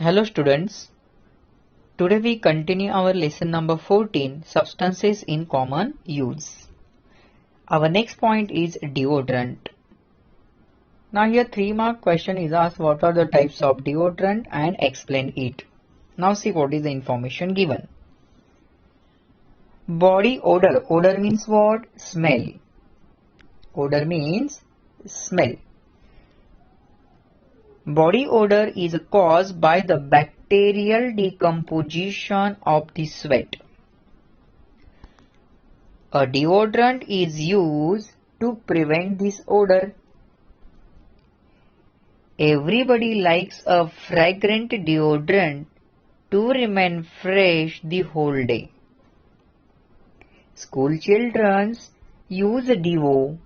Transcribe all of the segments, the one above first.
Hello students, today we continue our lesson number 14, Substances in Common Use. Our next point is deodorant. Now here 3-mark question is asked what are the types of deodorant and explain it. Now see what is the information given. Body odor. Odor means what? Smell. Odor means smell. Body odor is caused by the bacterial decomposition of the sweat. A deodorant is used to prevent this odor. Everybody likes a fragrant deodorant to remain fresh the whole day. School children use Devo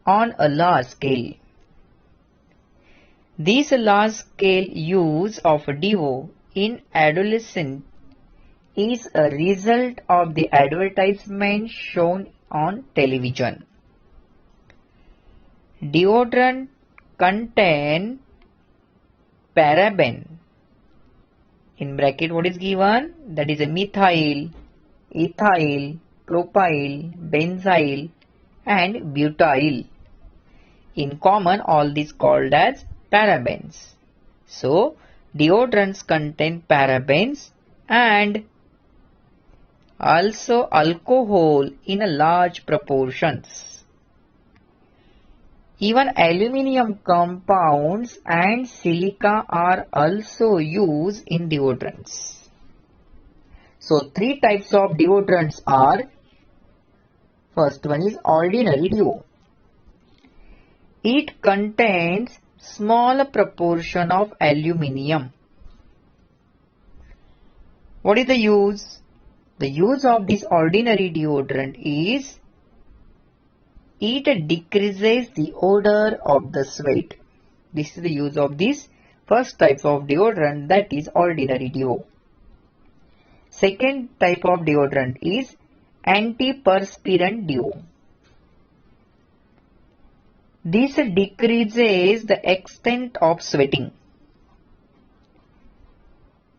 on a large scale. This large-scale use of Devo in adolescents is a result of the advertisement shown on television. Deodorant contain paraben. In bracket what is given? That is a methyl, ethyl, propyl, benzyl and butyl. In common all these called as parabens. So, deodorants contain parabens and also alcohol in a large proportions. Even aluminium compounds and silica are also used in deodorants. So, 3 types of deodorants are, first one is ordinary deo. It contains small proportion of aluminium. What is the use? The use of this ordinary deodorant is it decreases the odor of the sweat. This is the use of this first type of deodorant, that is ordinary deo. Second type of deodorant is antiperspirant deo. This decreases the extent of sweating.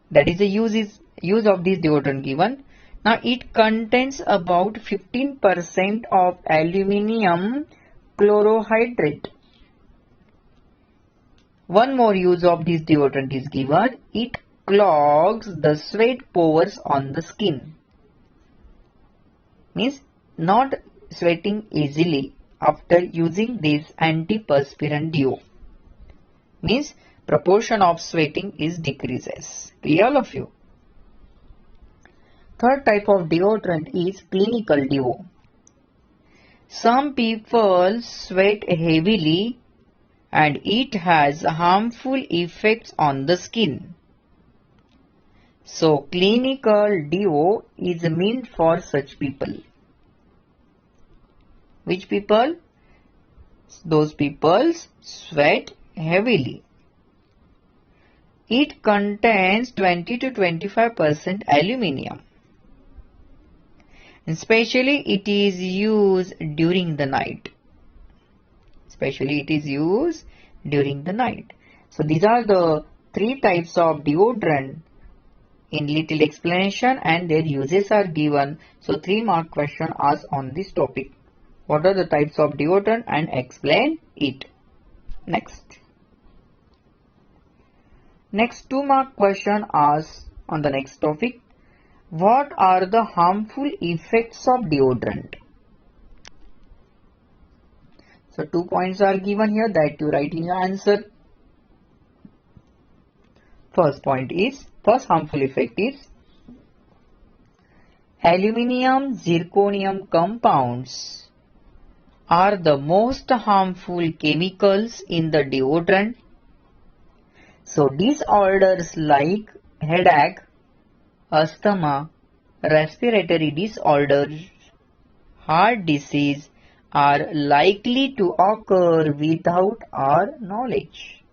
That is the use of this deodorant given. Now it contains about 15% of aluminium chlorohydrate. One more use of this deodorant is given. It clogs the sweat pores on the skin. Means not sweating easily after using this antiperspirant deo. Means proportion of sweating is decreases. Clear all of you? Third type of deodorant is clinical deo. Some people sweat heavily and it has harmful effects on the skin. So clinical deo is meant for such people. Which people? Those people sweat heavily. It contains 20 to 25% aluminium. Especially it is used during the night. So these are the 3 types of deodorant in little explanation and their uses are given. So 3-mark question asked on this topic. What are the types of deodorant and explain it. Next 2-mark question asked on the next topic. What are the harmful effects of deodorant? So 2 points are given here that you write in your answer. First harmful effect is aluminium zirconium compounds are the most harmful chemicals in the deodorant. So disorders like headache, asthma, respiratory disorders, heart disease are likely to occur without our knowledge.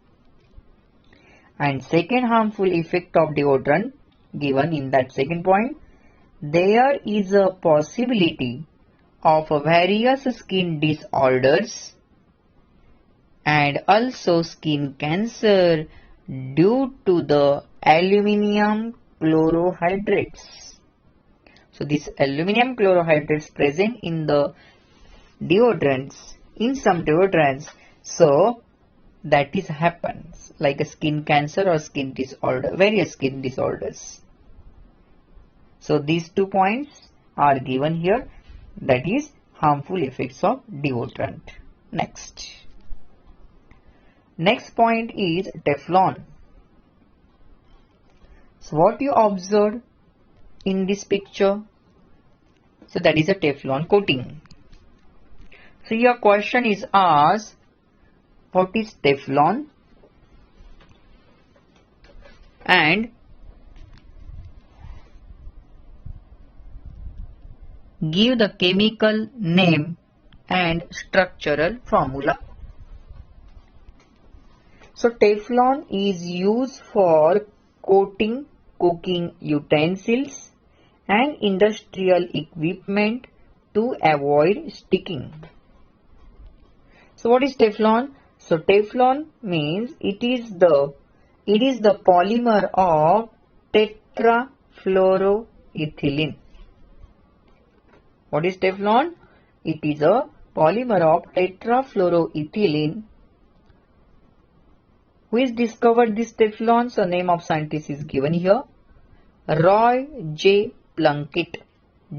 And second harmful effect of deodorant given in that second point, there is a possibility of various skin disorders and also skin cancer due to the aluminium chlorohydrates. So these aluminium chlorohydrates present in the deodorants, in some deodorants, so that is happens like a skin cancer or skin disorder, various skin disorders. So these 2 points are given here, that is harmful effects of deodorant. Next point is Teflon. So what you observed in this picture, so that is a Teflon coating. So your question is asked, what is Teflon and give the chemical name and structural formula. So Teflon is used for coating cooking utensils and industrial equipment to avoid sticking. So what is Teflon? So Teflon means it is the polymer of tetrafluoroethylene. What is Teflon? It is a polymer of tetrafluoroethylene. Who has discovered this Teflon? So name of scientist is given here. Roy J. Plunkett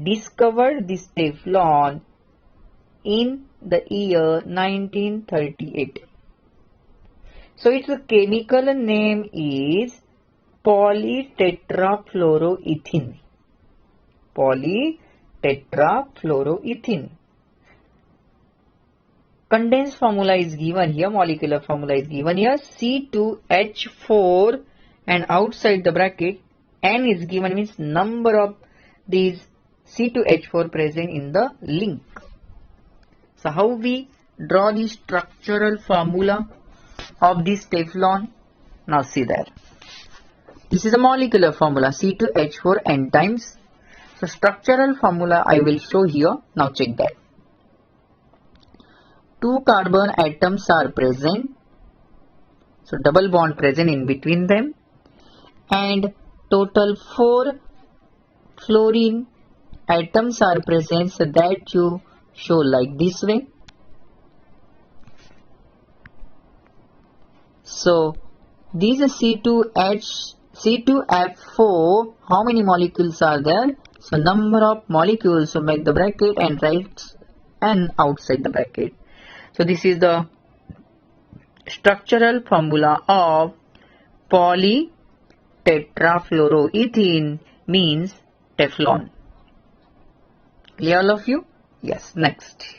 discovered this Teflon in the year 1938. So its chemical name is polytetrafluoroethene. Polytetrafluoroethene. Condensed formula is given here, molecular formula is given here, C2H4, and outside the bracket N is given, means number of these C2H4 present in the link. So how we draw the structural formula of this Teflon? Now see there. This is a molecular formula, C2H4 N times. So structural formula I will show here. Now check that. 2 carbon atoms are present. So double bond present in between them. And total 4 fluorine atoms are present. So that you show like this way. So these are C2F4, how many molecules are there? So number of molecules, so make the bracket and write N outside the bracket. So this is the structural formula of polytetrafluoroethene, means Teflon. Clear all of you? Yes. Next.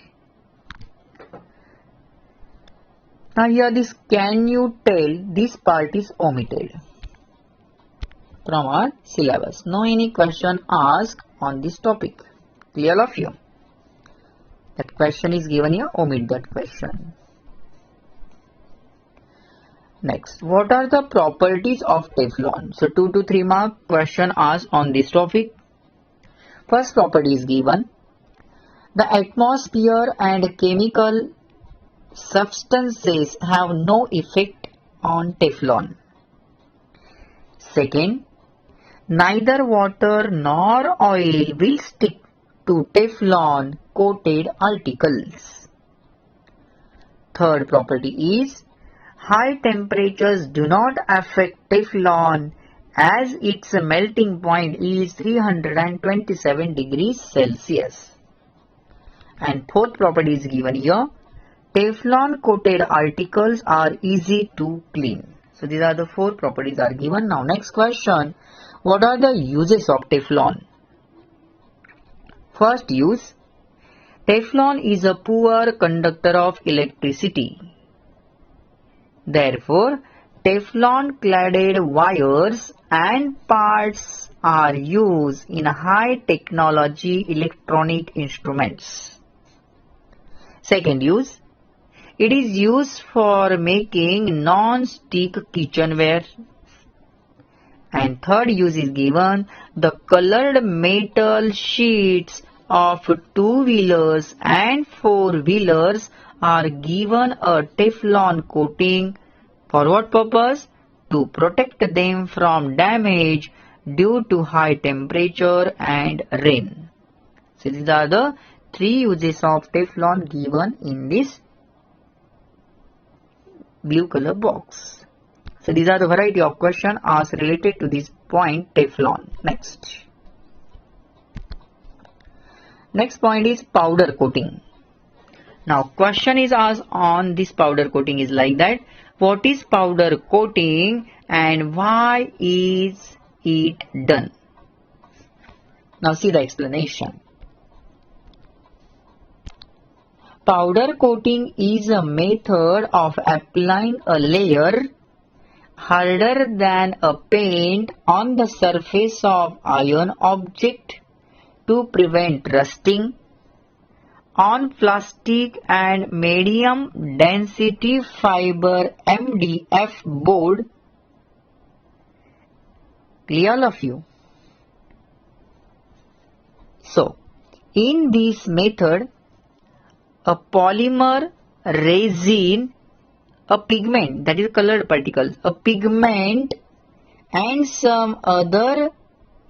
Now here this, can you tell, this part is omitted from our syllabus. No any question asked on this topic. Clear all of you? That question is given here, omit that question. Next, what are the properties of Teflon? So 2 to 3 mark question asked on this topic. First property is given. The atmosphere and chemical substances have no effect on Teflon. Second, neither water nor oil will stick to Teflon coated articles. Third property is, high temperatures do not affect Teflon as its melting point is 327 degrees Celsius. And fourth property is given here. Teflon coated articles are easy to clean. So these are the 4 properties are given. Now next question. What are the uses of Teflon? First use. Teflon is a poor conductor of electricity. Therefore, Teflon cladded wires and parts are used in high technology electronic instruments. Second use. It is used for making non-stick kitchenware. And third use is given. The colored metal sheets of 2-wheelers and 4-wheelers are given a Teflon coating. For what purpose? to protect them from damage due to high temperature and rain. So these are the three uses of Teflon given in this blue color box. So these are the variety of questions asked related to this point Teflon. Next point is powder coating. Now question is asked on this powder coating is like that. What is powder coating and why is it done? Now see the explanation. Powder coating is a method of applying a layer harder than a paint on the surface of iron object to prevent rusting on plastic and medium density fiber MDF board. Clear all of you? So, in this method, a polymer, resin, a pigment, that is colored particles, a pigment and some other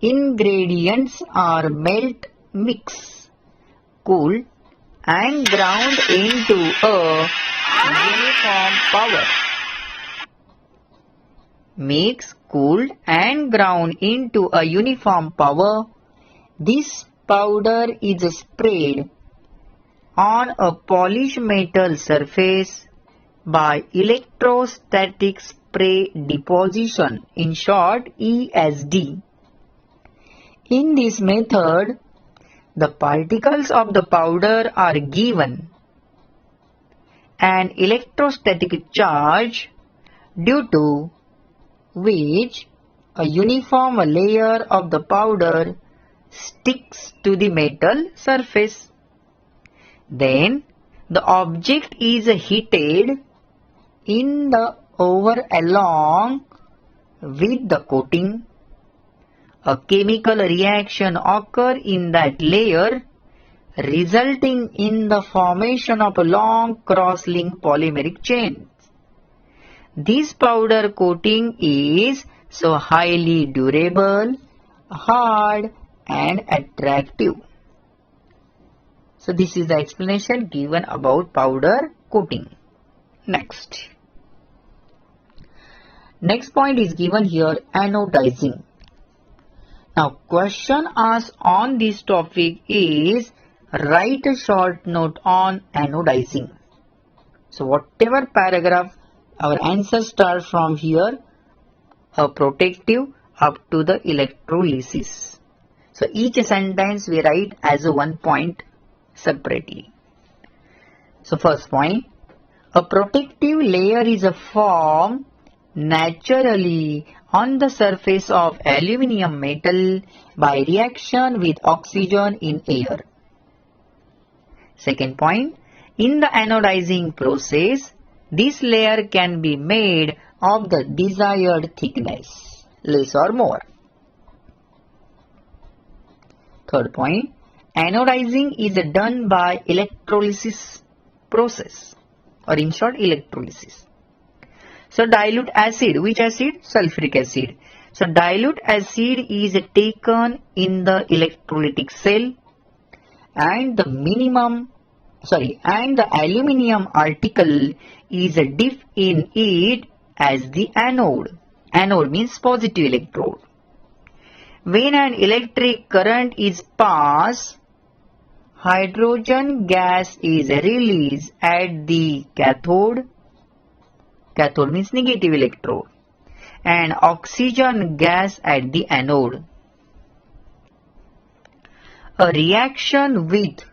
ingredients are mixed, cooled and ground into a uniform powder. Mixed, cooled and ground into a uniform powder. This powder is sprayed on a polished metal surface by electrostatic spray deposition, in short ESD. In this method, the particles of the powder are given an electrostatic charge due to which a uniform layer of the powder sticks to the metal surface. Then the object is heated in the over along with the coating. A chemical reaction occurs in that layer, resulting in the formation of a long cross-linked polymeric chain. This powder coating is so highly durable, hard and attractive. So this is the explanation given about powder coating. Next point is given here, anodizing. Now question asked on this topic is write a short note on anodizing. So whatever paragraph, our answer starts from here, a protective up to the electrolysis. So each sentence we write as a one point separately. So first point, a protective layer is a form naturally on the surface of aluminium metal by reaction with oxygen in air. Second point, in the anodizing process, this layer can be made of the desired thickness, less or more. Third point, anodizing is done by electrolysis process, or in short electrolysis. So dilute acid, which acid? Sulfuric acid. So dilute acid is taken in the electrolytic cell and the aluminium article is dipped in it as the anode. Anode means positive electrode. When an electric current is passed, hydrogen gas is released at the cathode. Cathode means negative electrode. And oxygen gas at the anode. A reaction with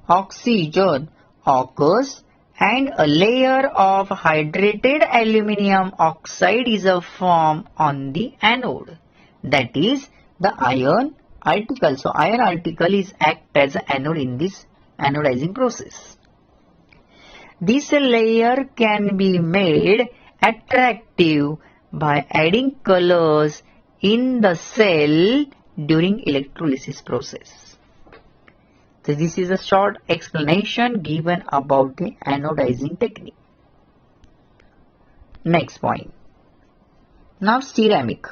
oxygen occurs and a layer of hydrated aluminium oxide is formed on the anode. That is the iron article. So iron article is act as an anode in this anodizing process. This layer can be made attractive by adding colors in the cell during electrolysis process. So this is a short explanation given about the anodizing technique. Next point. Now ceramic.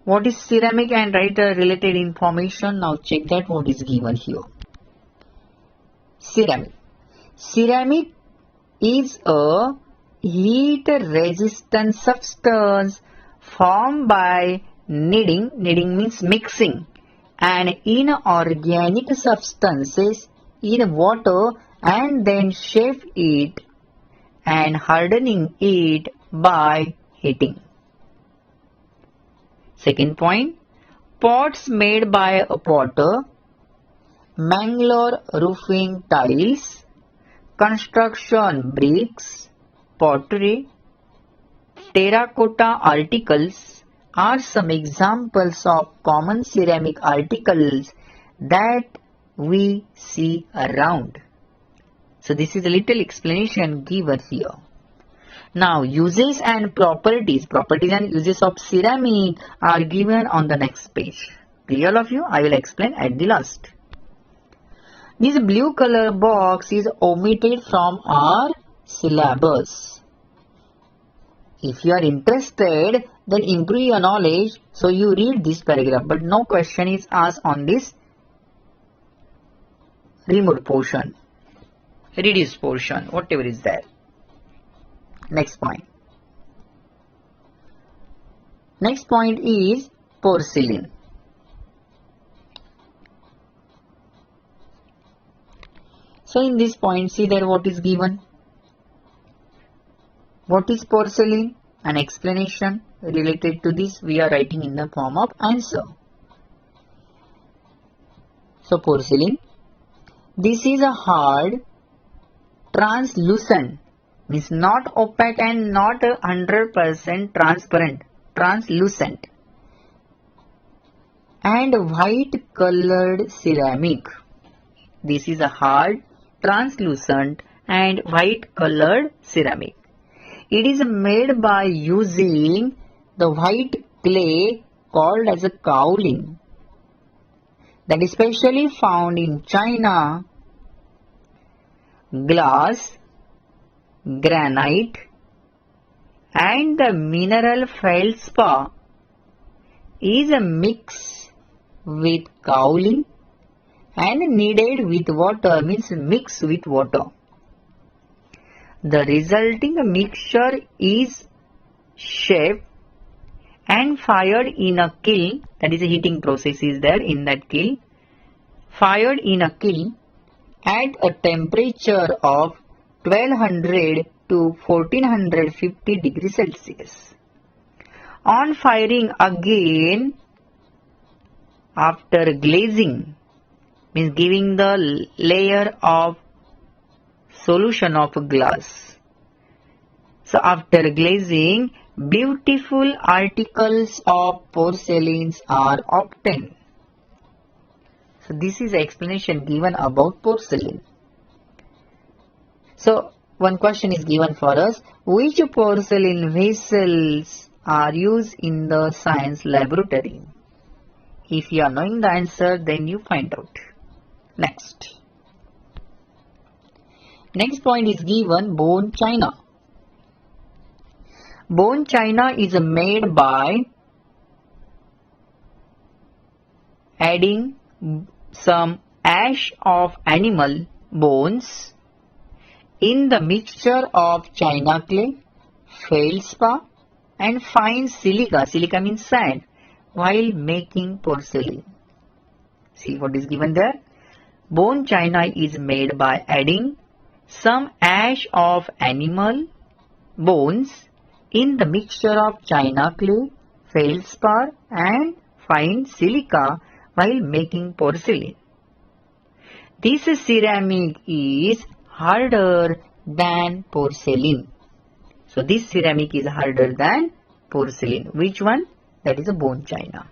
What is ceramic, and write related information. Now check that what is given here. Ceramic. Ceramic is a heat resistant substance formed by kneading, kneading means mixing, and inorganic substances in water and then shape it and hardening it by heating. Second point, pots made by a potter, Mangalore roofing tiles, construction bricks, pottery, terracotta articles are some examples of common ceramic articles that we see around. So this is a little explanation given here. Now uses and properties. Properties and uses of ceramic are given on the next page. Clear all of you? I will explain at the last. This blue color box is omitted from our syllabus. If you are interested, then improve your knowledge, so you read this paragraph, but no question is asked on this removed portion, reduced portion, whatever is there. Next point. Next point is porcelain. So in this point, see there what is given. What is porcelain? An explanation related to this we are writing in the form of answer. So porcelain. This is a hard, translucent, means not opaque and not 100% transparent, translucent, and white colored ceramic. This is a hard, translucent and white colored ceramic. It is made by using the white clay called as a kaolin that is specially found in China, glass, granite, and the mineral feldspar is a mix with kaolin and kneaded with water, means mixed with water. The resulting mixture is shaped and fired in a kiln, that is a heating process is there in that kiln, fired in a kiln at a temperature of 1200 to 1450 degrees Celsius. On firing again after glazing, means giving the layer of solution of glass. So after glazing, beautiful articles of porcelains are obtained. So this is the explanation given about porcelain. So one question is given for us. Which porcelain vessels are used in the science laboratory? If you are knowing the answer, then you find out. Next. Next point is given bone china. Bone china is made by adding some ash of animal bones in the mixture of china clay, feldspar and fine silica. Silica means sand, while making porcelain. See what is given there. Bone china is made by adding some ash of animal bones in the mixture of china clay, feldspar and fine silica while making porcelain. This ceramic is harder than porcelain. So this ceramic is harder than porcelain. Which one? That is a bone china.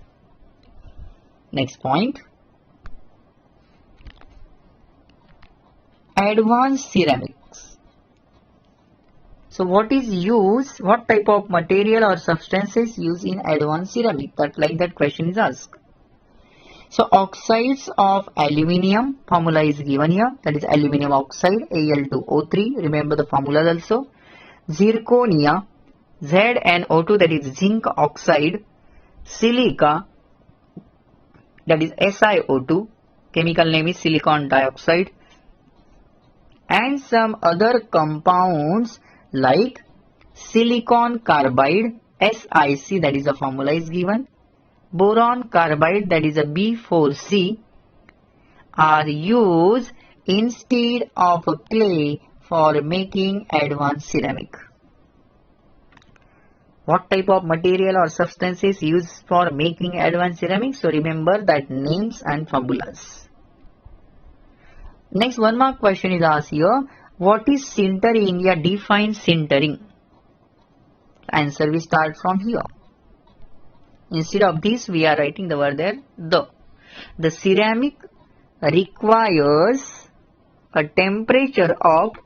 Next point. Advanced ceramics. So what is used, what type of material or substances used in advanced ceramic? That question is asked. So oxides of aluminium, formula is given here, that is aluminium oxide, Al2O3, remember the formula also. Zirconia, ZnO2 that is zinc oxide, silica that is SiO2, chemical name is silicon dioxide, and some other compounds like silicon carbide, SiC, that is the formula is given, boron carbide, that is a B4C, are used instead of clay for making advanced ceramic. What type of material or substances used for making advanced ceramic? So remember that names and formulas. Next, one more question is asked here. What is sintering? Yeah, define sintering. Answer we start from here. Instead of this, we are writing the word there, the ceramic requires a temperature of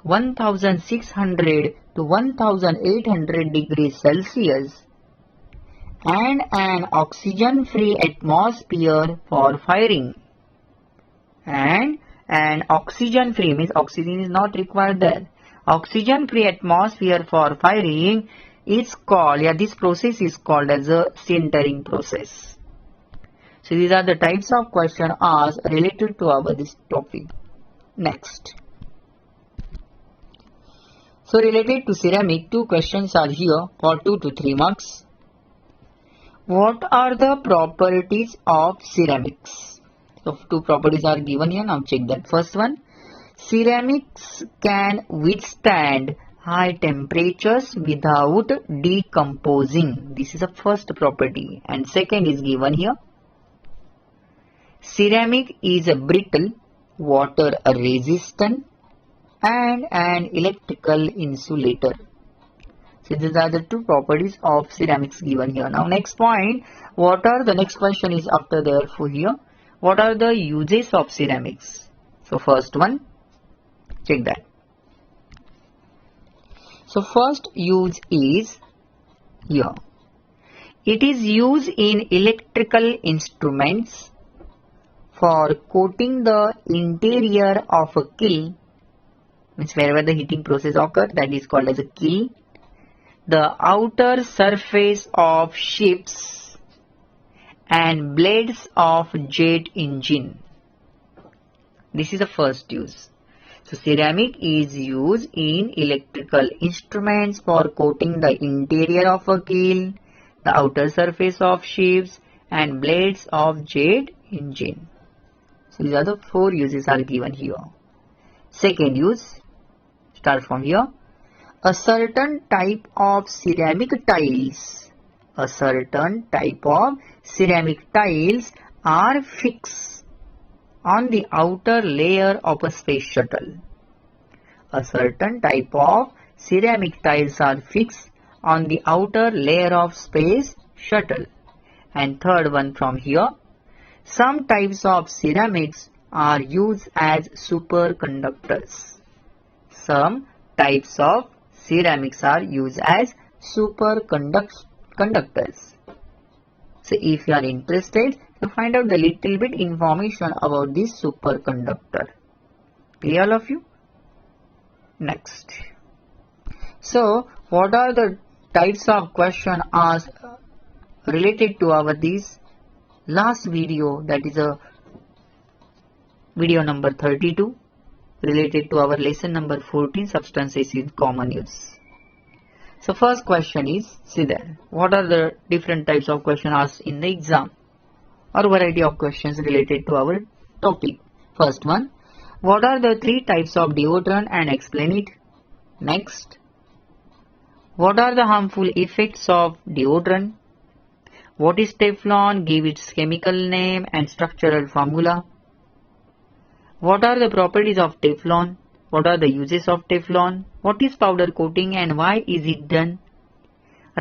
1600 to 1800 degrees Celsius and an oxygen-free atmosphere for firing. And an oxygen-free means oxygen is not required there. Oxygen-free atmosphere for firing is called, this process is called as a sintering process. So these are the types of questions asked related to this topic. Next. So related to ceramic, two questions are here for 2 to 3 marks. What are the properties of ceramics? So two properties are given here. Now check that. First one, ceramics can withstand high temperatures without decomposing. This is the first property. And second is given here. Ceramic is a brittle, water resistant, and an electrical insulator. So these are the two properties of ceramics given here. Now next point, what are the next question is after therefore here. What are the uses of ceramics? So first one, check that. So first use is here. It is used in electrical instruments for coating the interior of a kiln, means wherever the heating process occurs, that is called as a kiln, the outer surface of ships and blades of jet engine. This is the first use. So ceramic is used in electrical instruments for coating the interior of a kiln, the outer surface of ships and blades of jet engine. So these are the 4 uses are given here. Second use, start from here. A certain type of ceramic tiles. A certain type of ceramic tiles are fixed on the outer layer of a space shuttle. A certain type of ceramic tiles are fixed on the outer layer of space shuttle. And third one from here. Some types of ceramics are used as superconductors. Some types of ceramics are used as superconductors. So if you are interested, to find out the little bit information about this superconductor. Clear all of you? Next. So what are the types of questions asked related to this last video, that is a video number 32, related to our lesson number 14, substances in common use. So first question is, see there, what are the different types of questions asked in the exam, or variety of questions related to our topic. First one, what are the 3 types of deodorant and explain it. Next, what are the harmful effects of deodorant? What is Teflon? Give its chemical name and structural formula. What are the properties of Teflon? What are the uses of Teflon? What is powder coating and why is it done?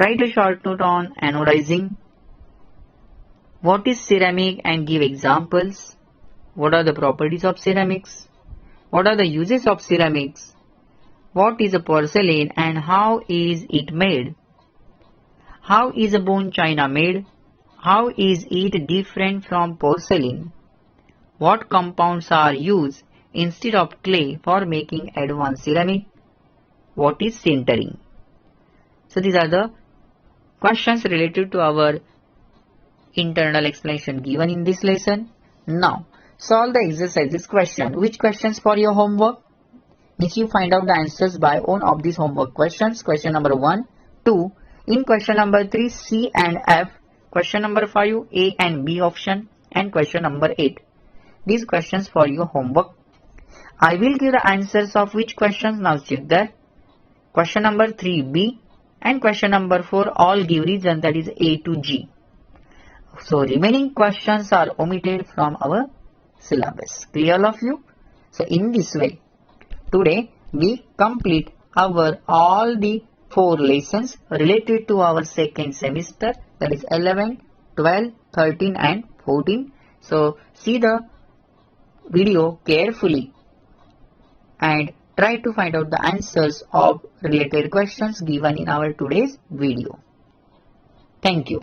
Write a short note on anodizing. What is ceramic and give examples. What are the properties of ceramics? What are the uses of ceramics? What is a porcelain and how is it made? How is a bone china made? How is it different from porcelain? What compounds are used instead of clay for making advanced ceramic? What is sintering? So these are the questions related to our internal explanation given in this lesson. Now solve the exercises question. Which questions for your homework? If you find out the answers by one of these homework questions. Question number 1, 2. In question number 3, C and F. Question number 5, A and B option. And question number 8. These questions for your homework. I will give the answers of which questions. Now check that. Question number 3, B. And question number 4, all give reason, that is A to G. So remaining questions are omitted from our syllabus. Clear all of you? So in this way, today we complete our all the 4 lessons related to our second semester, that is 11, 12, 13 and 14. So see the video carefully and try to find out the answers of related questions given in our today's video. Thank you.